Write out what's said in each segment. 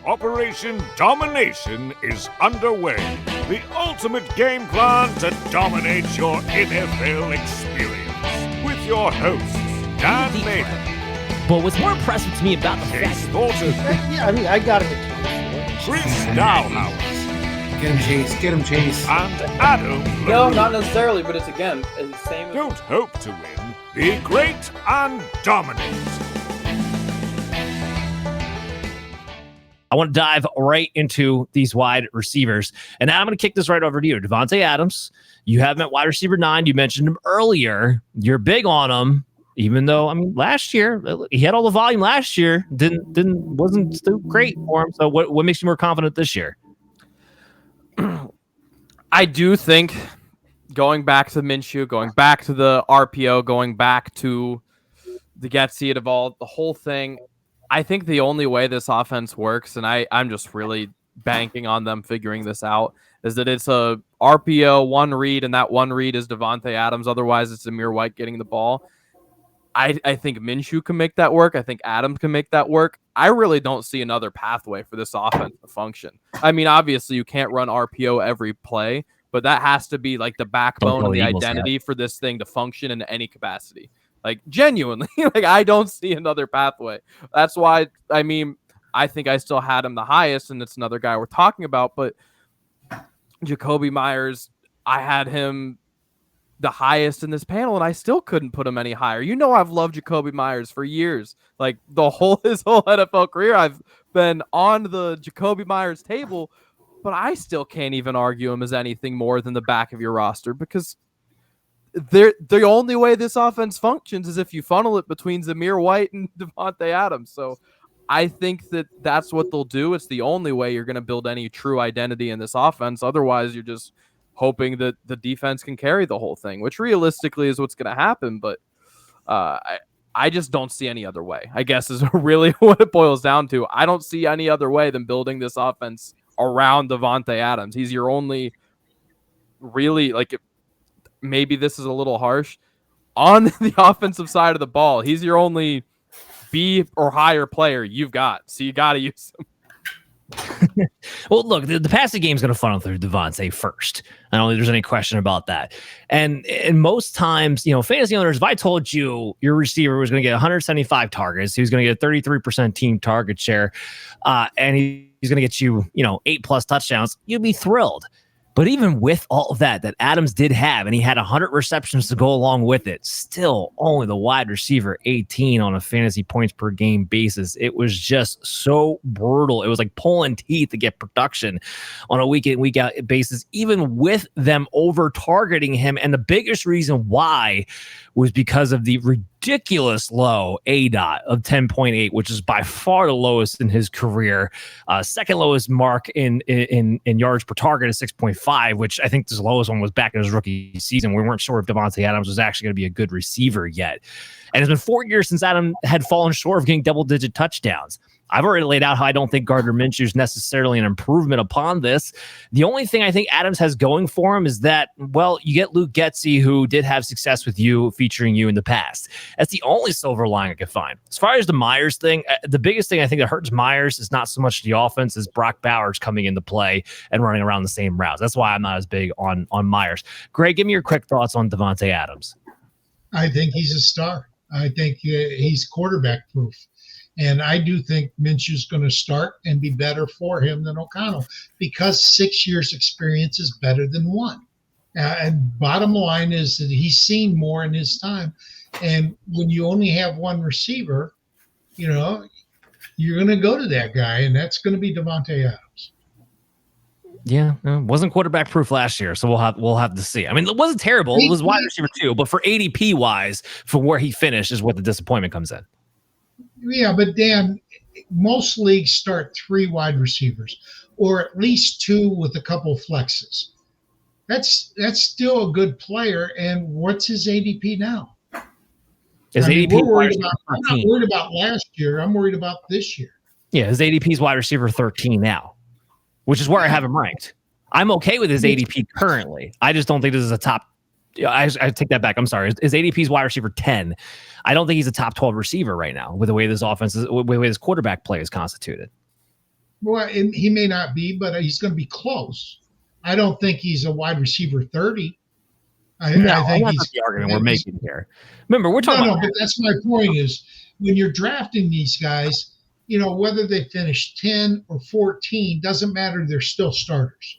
Operation Domination is underway. The ultimate game plan to dominate your NFL experience. With your hosts, Dan Maiden. But what's more impressive to me about the Case Thornton. Yeah, I mean, I gotta get Chris Dowhouse. Get him, Chase. Get him, Chase. And Adam. No, not necessarily, but it's again the same. Don't hope to win. Be great and dominate. I want to dive right into these wide receivers. And now I'm going to kick this right over to you. Davante Adams, you have him at wide receiver 9. You mentioned him earlier. You're big on him, even though, I mean, last year, he had all the volume last year. Wasn't still great for him. So what makes you more confident this year? I do think going back to Minshew, going back to the RPO, going back to the get see it evolved, the whole thing, I think the only way this offense works, and I'm just really banking on them figuring this out, is that it's a RPO, one read, and that one read is Davante Adams. Otherwise, it's Amir White getting the ball. I think Minshew can make that work. I think Adams can make that work. I really don't see another pathway for this offense to function. I mean, obviously, you can't run RPO every play, but that has to be like the backbone and the identity for this thing to function in any capacity. Like, genuinely, like, I don't see another pathway. That's why, I mean, I think I still had him the highest, and it's another guy we're talking about, but Jakobi Meyers, I had him the highest in this panel, and I still couldn't put him any higher. You know, I've loved Jakobi Meyers for years. Like, his whole NFL career, I've been on the Jakobi Meyers table, but I still can't even argue him as anything more than the back of your roster, because the only way this offense functions is if you funnel it between Zamir White and Davante Adams. So I think that's what they'll do. It's the only way you're going to build any true identity in this offense. Otherwise, you're just hoping that the defense can carry the whole thing, which realistically is what's going to happen. But I just don't see any other way, I guess, is really what it boils down to. I don't see any other way than building this offense around Davante Adams. He's your only really, like, maybe this is a little harsh, on the offensive side of the ball, he's your only B or higher player you've got. So you got to use him. Well, look, the passing game is going to funnel through Davante first. I don't think there's any question about that. And most times, you know, fantasy owners, if I told you your receiver was going to get 175 targets, he was going to get a 33% team target share, and he's going to get you, 8+ touchdowns, you'd be thrilled. But even with all of that Adams did have, and he had 100 receptions to go along with it, still only the wide receiver 18 on a fantasy points per game basis. It was just so brutal. It was like pulling teeth to get production on a week in, week out basis, even with them over targeting him. And the biggest reason why was because of the ridiculous low ADOT of 10.8, which is by far the lowest in his career. Second lowest mark in yards per target is 6.5, which I think the lowest one was back in his rookie season. We weren't sure if Davante Adams was actually going to be a good receiver yet. And it's been 4 years since Adam had fallen short of getting double-digit touchdowns. I've already laid out how I don't think Gardner Minshew is necessarily an improvement upon this. The only thing I think Adams has going for him is that, well, you get Luke Getsy, who did have success with you, featuring you in the past. That's the only silver lining I could find. As far as the Myers thing, the biggest thing I think that hurts Myers is not so much the offense as Brock Bowers coming into play and running around the same routes. That's why I'm not as big on Myers. Greg, give me your quick thoughts on Davante Adams. I think he's a star. I think he's quarterback proof. And I do think Minshew's going to start and be better for him than O'Connell, because 6 years experience is better than one. And bottom line is that he's seen more in his time. And when you only have one receiver, you're going to go to that guy, and that's going to be Davante Adams. Yeah, wasn't quarterback proof last year, so we'll have to see. I mean, it wasn't terrible. It was wide receiver 2, but for ADP wise, for where he finished is what the disappointment comes in. Yeah, but Dan, most leagues start 3 wide receivers, or at least 2 with a couple flexes. That's still a good player. And what's his ADP now? I'm not worried about last year. I'm worried about this year. Yeah, his ADP is wide receiver 13 now, which is where I have him ranked. I'm okay with his ADP currently. I just don't think this is a top. I take that back. I'm sorry. His ADP is wide receiver 10. I don't think he's a top 12 receiver right now with the way this offense is, with the way this quarterback play is constituted. Well, and he may not be, but he's going to be close. I don't think he's a wide receiver 30. I think that's the argument we're making here. Remember, we're talking about but that's my point is when you're drafting these guys, whether they finish 10 or 14, doesn't matter. They're still starters.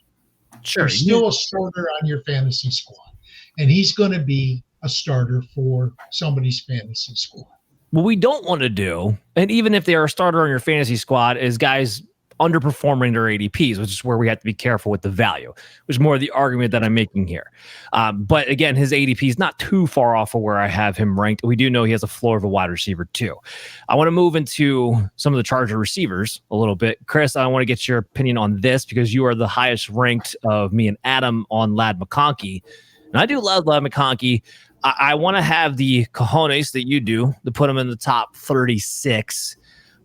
Sure, They're still a starter on your fantasy squad. And he's going to be a starter for somebody's fantasy squad. What we don't want to do, and even if they are a starter on your fantasy squad, is guys underperforming their ADPs, which is where we have to be careful with the value, which is more the argument that I'm making here. But again, his ADP is not too far off of where I have him ranked. We do know he has a floor of a wide receiver too. I want to move into some of the Charger receivers a little bit. Chris, I want to get your opinion on this because you are the highest ranked of me and Adam on Ladd McConkey. And I do love Ladd McConkey. I want to have the cojones that you do to put him in the top 36.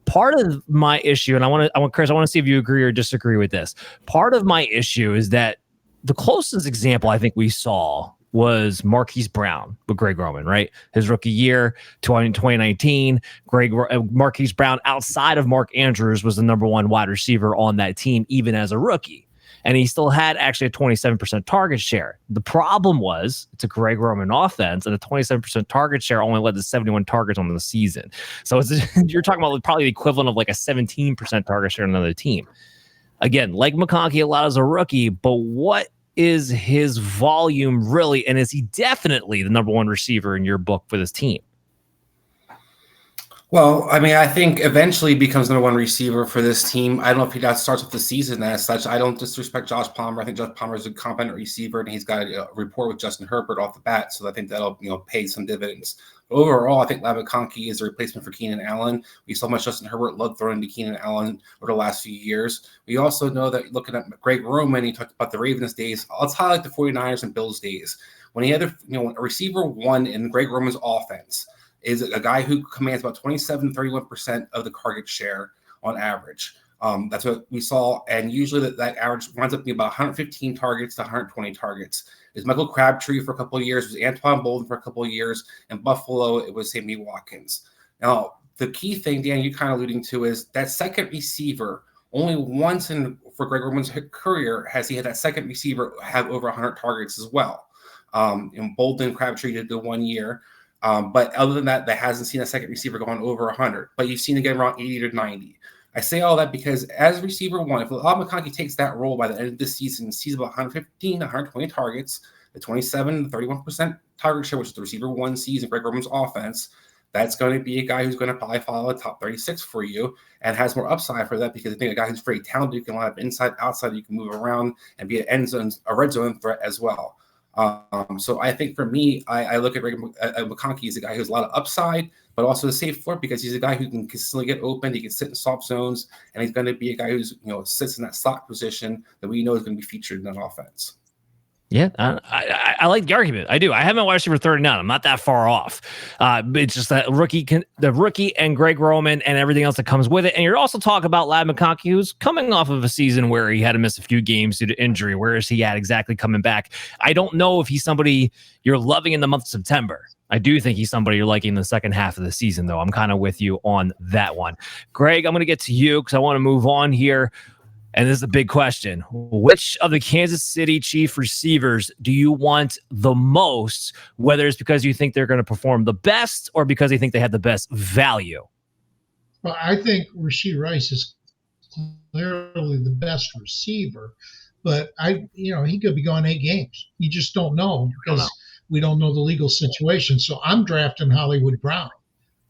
Part of my issue, and I want Chris, I want to see if you agree or disagree with this. Part of my issue is that the closest example I think we saw was Marquise Brown with Greg Roman, right? His rookie year, 2019, Marquise Brown outside of Mark Andrews was the number one wide receiver on that team, even as a rookie. And he still had actually a 27% target share. The problem was it's a Greg Roman offense, and a 27% target share only led to 71 targets on the season. So you're talking about probably the equivalent of like a 17% target share on another team. Again, like McConkey a lot as a rookie, but what is his volume really? And is he definitely the number one receiver in your book for this team? Well, I mean, I think eventually becomes number one receiver for this team. I don't know if he starts with the season as such. I don't disrespect Josh Palmer. I think Josh Palmer is a competent receiver, and he's got a rapport with Justin Herbert off the bat. So I think that'll pay some dividends. But overall, I think Ladd McConkey is a replacement for Keenan Allen. We saw much Justin Herbert love throwing to Keenan Allen over the last few years. We also know that looking at Greg Roman, he talked about the Ravens days. Let's highlight the 49ers and Bills days when he had a receiver one in Greg Roman's offense. Is a guy who commands about 27-31% of the target share on average. That's what we saw. And usually that average winds up being about 115 targets to 120 targets. It's Michael Crabtree for a couple of years. It was Antoine Bolden for a couple of years. In Buffalo, it was Sammy Watkins. Now, the key thing, Dan, you kind of alluding to is that second receiver. Only once for Greg Roman's career has he had that second receiver have over 100 targets as well. And Bolden, Crabtree did the 1 year. But other than that, hasn't seen a second receiver going over 100. But you've seen it get around 80 to 90. I say all that because as receiver one, if Ladd McConkey takes that role by the end of this season, sees about 115 to 120 targets, the 27 to 31% target share, which is the receiver one sees in Greg Roman's offense, that's going to be a guy who's going to probably follow the top 36 for you and has more upside for that because I think a guy who's very talented, you can line up inside, outside, you can move around and be an end zone, a red zone threat as well. So I think for me, I look at McConkey as a guy who has a lot of upside, but also a safe floor because he's a guy who can consistently get open. He can sit in soft zones, and he's going to be a guy who's sits in that slot position that we know is going to be featured in that offense. Yeah, I like the argument. I do. I haven't watched him for 39. I'm not that far off. It's just that the rookie and Greg Roman and everything else that comes with it. And you're also talking about Ladd McConkey, who's coming off of a season where he had to miss a few games due to injury. Where is he at exactly coming back? I don't know if he's somebody you're loving in the month of September. I do think he's somebody you're liking in the second half of the season, though. I'm kind of with you on that one. Greg, I'm going to get to you because I want to move on here. And this is a big question. Which of the Kansas City Chief receivers do you want the most, whether it's because you think they're going to perform the best or because you think they have the best value? Well, I think Rashee Rice is clearly the best receiver, but he could be going 8 games. You just don't know because we don't know the legal situation. So I'm drafting Hollywood Brown.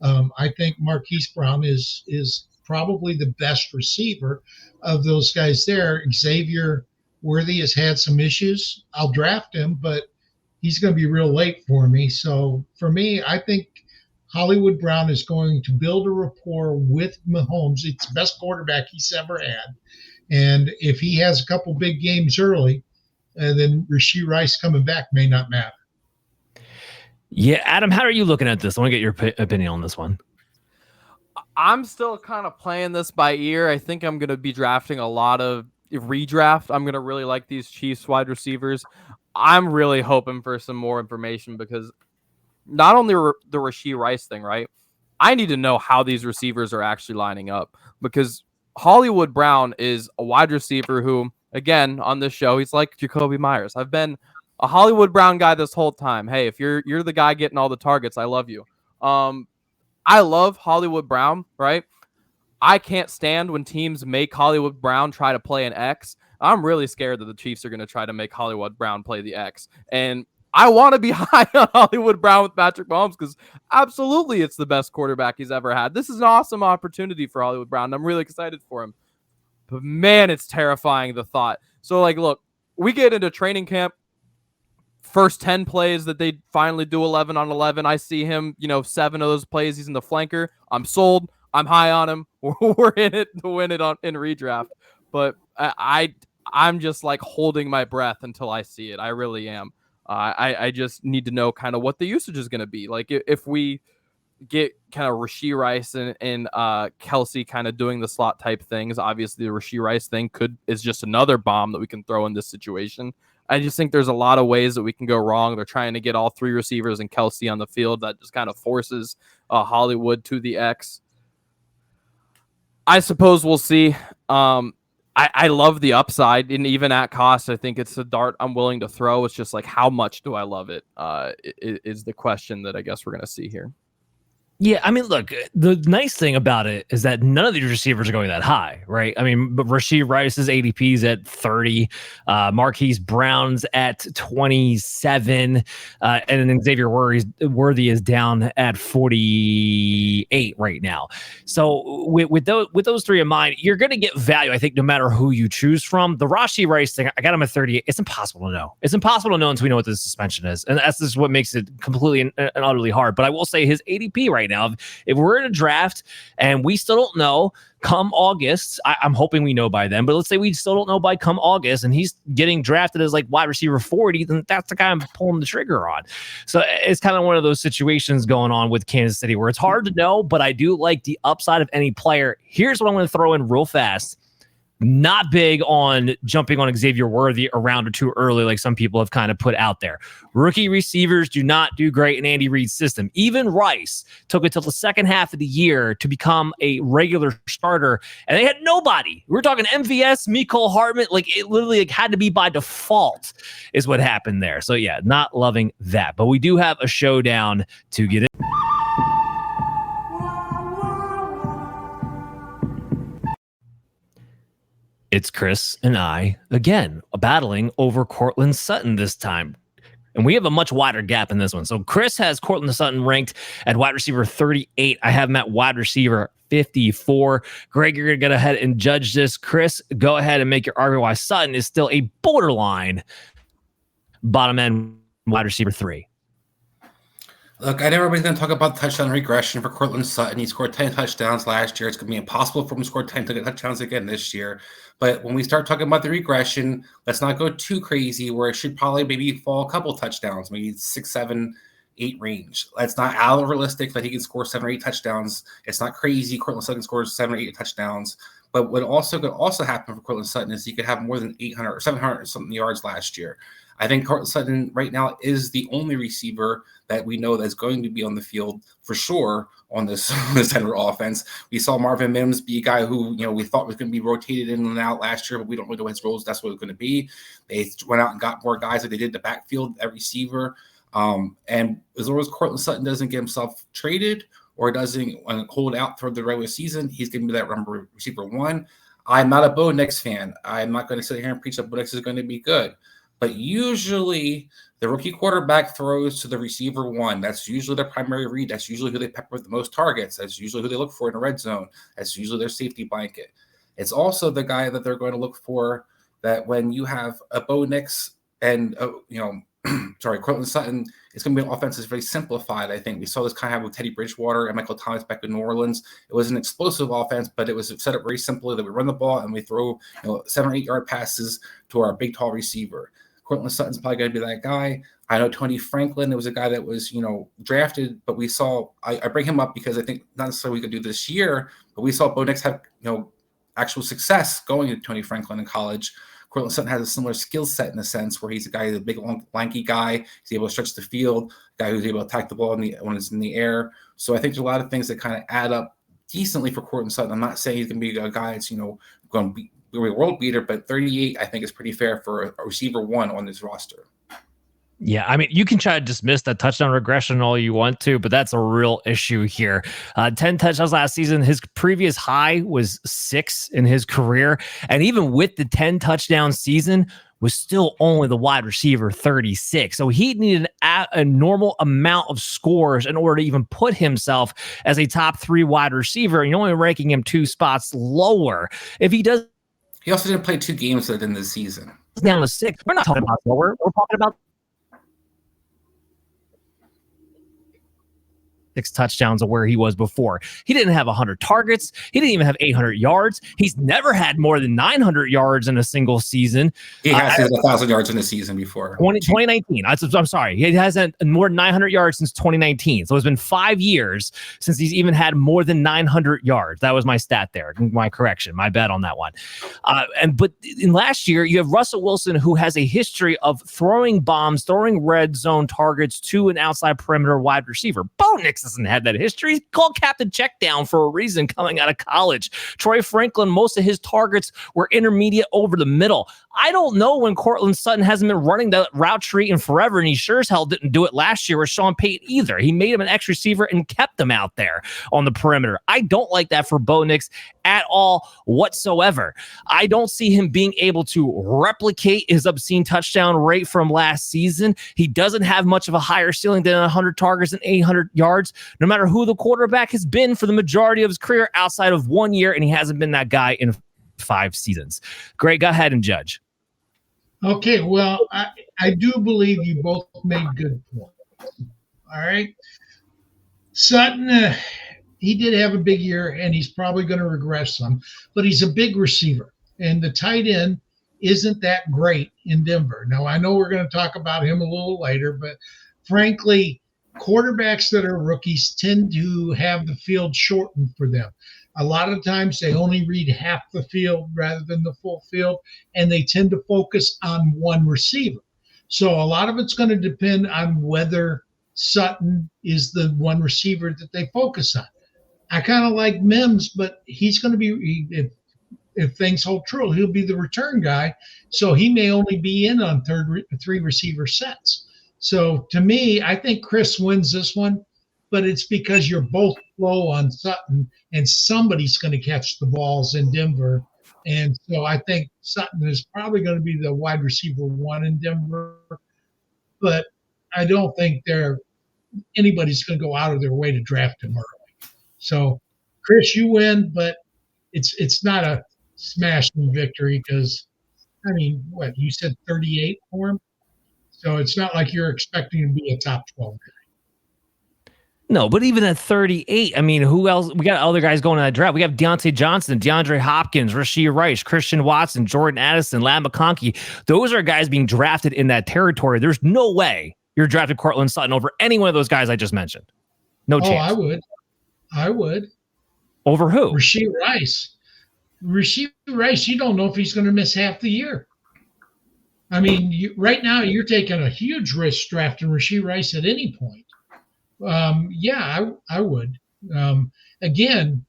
I think Marquise Brown is probably the best receiver of those guys there. Xavier Worthy has had some issues. I'll draft him, but he's going to be real late for me. So for me, I think Hollywood Brown is going to build a rapport with Mahomes. It's the best quarterback he's ever had. And if he has a couple big games early, then Rashee Rice coming back may not matter. Yeah, Adam, how are you looking at this? I want to get your opinion on this one. I'm still kind of playing this by ear. I think I'm going to be drafting a lot of redraft. I'm going to really like these Chiefs wide receivers. I'm really hoping for some more information because not only the Rashee Rice thing, right? I need to know how these receivers are actually lining up because Hollywood Brown is a wide receiver who, again, on this show, he's like Jacoby Myers. I've been a Hollywood Brown guy this whole time. Hey, if you're the guy getting all the targets, I love you. I love Hollywood Brown, right? I can't stand when teams make Hollywood Brown try to play an X. I'm really scared that the Chiefs are going to try to make Hollywood Brown play the X. And I want to be high on Hollywood Brown with Patrick Mahomes because absolutely it's the best quarterback he's ever had. This is an awesome opportunity for Hollywood Brown. I'm really excited for him. But man, it's terrifying, the thought. So, like, look, we get into training camp. First 10 plays that they finally do 11 on 11. I see him, 7 of those plays. He's in the flanker. I'm sold. I'm high on him. We're in it to win it in redraft. But I'm just like holding my breath until I see it. I really am. I just need to know kind of what the usage is going to be. Like if we get kind of Rashee Rice and Kelsey kind of doing the slot type things, obviously the Rashee Rice thing is just another bomb that we can throw in this situation. I just think there's a lot of ways that we can go wrong. They're trying to get all 3 receivers and Kelsey on the field. That just kind of forces Hollywood to the X. I suppose we'll see. I love the upside, and even at cost, I think it's a dart I'm willing to throw. It's just like, how much do I love it? Is the question that I guess we're going to see here. Yeah, I mean, look, the nice thing about it is that none of these receivers are going that high, right? I mean, but Rashee Rice's ADP is at 30, Marquise Brown's at 27, and then Xavier Worthy is down at 48 right now. So with those 3 in mind, you're going to get value, I think, no matter who you choose from. The Rashee Rice thing, I got him at 38. It's impossible to know. It's impossible to know until we know what the suspension is, and that's just what makes it completely and utterly hard. But I will say his ADP right now, if we're in a draft and we still don't know come August, I'm hoping we know by then, but let's say we still don't know by come August and he's getting drafted as like wide receiver 40, then that's the guy I'm pulling the trigger on. So it's kind of one of those situations going on with Kansas City where it's hard to know, but I do like the upside of any player. Here's what I'm going to throw in real fast. Not big on jumping on Xavier Worthy a round or 2 early, like some people have kind of put out there. Rookie receivers do not do great in Andy Reid's system. Even Rice took it till the second half of the year to become a regular starter, and they had nobody. We're talking MVS, Mecole Hardman. Like, it literally had to be by default is what happened there. So, yeah, not loving that. But we do have a showdown to get in. It's Chris and I, again, battling over Courtland Sutton this time. And we have a much wider gap in this one. So Chris has Courtland Sutton ranked at wide receiver 38. I have him at wide receiver 54. Greg, you're going to go ahead and judge this. Chris, go ahead and make your argument why Sutton is still a borderline bottom end wide receiver 3. Look, I know everybody's going to talk about touchdown regression for Courtland Sutton. He scored 10 touchdowns last year. It's going to be impossible for him to score 10 touchdowns again this year. But when we start talking about the regression, let's not go too crazy where it should probably maybe fall a couple touchdowns, maybe 6, 7, 8 range. That's not out of realistic that he can score 7 or 8 touchdowns. It's not crazy. Courtland Sutton scores 7 or 8 touchdowns. But what could also happen for Courtland Sutton is he could have more than 800 or 700 something yards last year. I think Courtland Sutton right now is the only receiver that we know that's going to be on the field for sure on this Denver offense. We saw Marvin Mims be a guy who, we thought was going to be rotated in and out last year, but we don't really know his roles. That's what it's going to be. They went out and got more guys like they did the backfield at receiver. And as long as Courtland Sutton doesn't get himself traded or doesn't hold out through the regular season, he's going to be that number receiver 1. I'm not a Bo Nix fan. I'm not going to sit here and preach that Bo Nix is going to be good. But usually the rookie quarterback throws to the receiver 1. That's usually their primary read. That's usually who they pepper with the most targets. That's usually who they look for in a red zone. That's usually their safety blanket. It's also the guy that they're going to look for that when you have a Bo Nix and, Courtland Sutton, it's going to be an offense that's very simplified, I think. We saw this kind of happen with Teddy Bridgewater and Michael Thomas back in New Orleans. It was an explosive offense, but it was set up very simply that we run the ball and we throw 7 or 8 yard passes to our big, tall receiver. Courtland Sutton's probably going to be that guy. I know Tony Franklin. It was a guy that was, drafted, but we saw. I bring him up because I think not necessarily we could do this year, but we saw Bo Nix have, actual success going to Tony Franklin in college. Courtland Sutton has a similar skill set in a sense where he's a guy, a big, long, lanky guy. He's able to stretch the field, a guy who's able to attack the ball when it's in the air. So I think there's a lot of things that kind of add up decently for Courtland Sutton. I'm not saying he's going to be a guy that's, going to be a world beater, but 38, I think, is pretty fair for a receiver one on this roster. Yeah, I mean, you can try to dismiss that touchdown regression all you want to, but that's a real issue here. 10 touchdowns last season. His previous high was 6 in his career. And even with the 10 touchdown season, was still only the wide receiver 36. So he needed a normal amount of scores in order to even put himself as a top 3 wide receiver. And you're only ranking him 2 spots lower. If he does, he also didn't play 2 games within the season. Down to 6. We're not talking about lower. We're talking about 6 touchdowns of where he was before. He didn't have 100 targets. He didn't even have 800 yards. He's never had more than 900 yards in a single season. He has had 1,000 yards in a season before. 2019. I'm sorry. He hasn't more than 900 yards since 2019. So it's been 5 years since he's even had more than 900 yards. That was my stat there. My correction. My bad on that one. But in last year, you have Russell Wilson, who has a history of throwing bombs, throwing red zone targets to an outside perimeter wide receiver. Bo Nix doesn't have that history. He's called Captain Checkdown for a reason coming out of college. Troy Franklin, most of his targets were intermediate over the middle. I don't know when Courtland Sutton hasn't been running the route tree in forever, and he sure as hell didn't do it last year with Sean Payton either. He made him an X receiver and kept him out there on the perimeter. I don't like that for Bo Nix at all whatsoever. I don't see him being able to replicate his obscene touchdown rate from last season. He doesn't have much of a higher ceiling than 100 targets and 800 yards, no matter who the quarterback has been for the majority of his career outside of 1 year, and he hasn't been that guy in 5 seasons. Great, go ahead and judge. Okay, well, I do believe you both made good points. All right. Sutton, he did have a big year, and he's probably going to regress some, but he's a big receiver, and the tight end isn't that great in Denver. Now, I know we're going to talk about him a little later, but frankly, quarterbacks that are rookies tend to have the field shortened for them. A lot of times they only read half the field rather than the full field, and they tend to focus on one receiver. So a lot of it's going to depend on whether Sutton is the one receiver that they focus on. I kind of like Mims, but he's going to be, if things hold true, he'll be the return guy. So he may only be in on 3 receiver sets. So to me, I think Chris wins this one, but it's because you're both low on Sutton, and somebody's going to catch the balls in Denver. And so I think Sutton is probably going to be the wide receiver 1 in Denver, but I don't think anybody's going to go out of their way to draft him early. So Chris, you win, but it's not a smashing victory because, I mean, what, you said 38 for him? So it's not like you're expecting him to be a top 12 guy. No, but even at 38, I mean, who else? We got other guys going in that draft. We have Deontay Johnson, DeAndre Hopkins, Rashee Rice, Christian Watson, Jordan Addison, Ladd McConkey. Those are guys being drafted in that territory. There's no way you're drafting Courtland Sutton over any one of those guys I just mentioned. No chance. I would. Over who? Rashee Rice. You don't know if he's going to miss half the year. I mean, right now you're taking a huge risk drafting Rashee Rice at any point. I would. Again,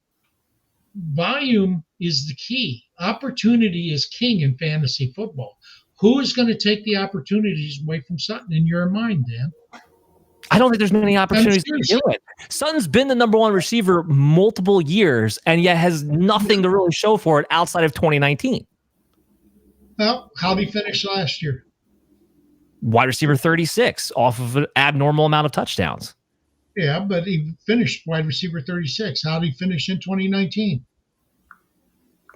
volume is the key. Opportunity is king in fantasy football. Who is going to take the opportunities away from Sutton in your mind, Dan? I don't think there's many opportunities to do it. Sutton's been the number 1 receiver multiple years, and yet has nothing to really show for it outside of 2019. Well, how did he finish last year? Wide receiver 36 off of an abnormal amount of touchdowns. Yeah, but he finished wide receiver 36. How did he finish in 2019?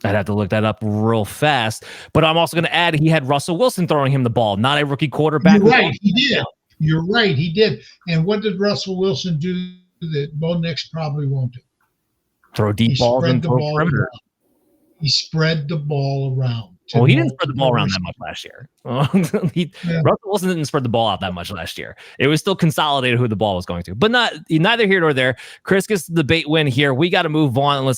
I'd have to look that up real fast. But I'm also going to add he had Russell Wilson throwing him the ball, not a rookie quarterback. You're right, he did. You're right, he did. And what did Russell Wilson do that Bo Nix probably won't do? Throw deep balls and throw perimeter. He spread the ball around. Well, he didn't spread the ball around that much last year. Russell Wilson didn't spread the ball out that much last year. It was still consolidated who the ball was going to. But neither here nor there. Chris gets the debate win here. We got to move on and let's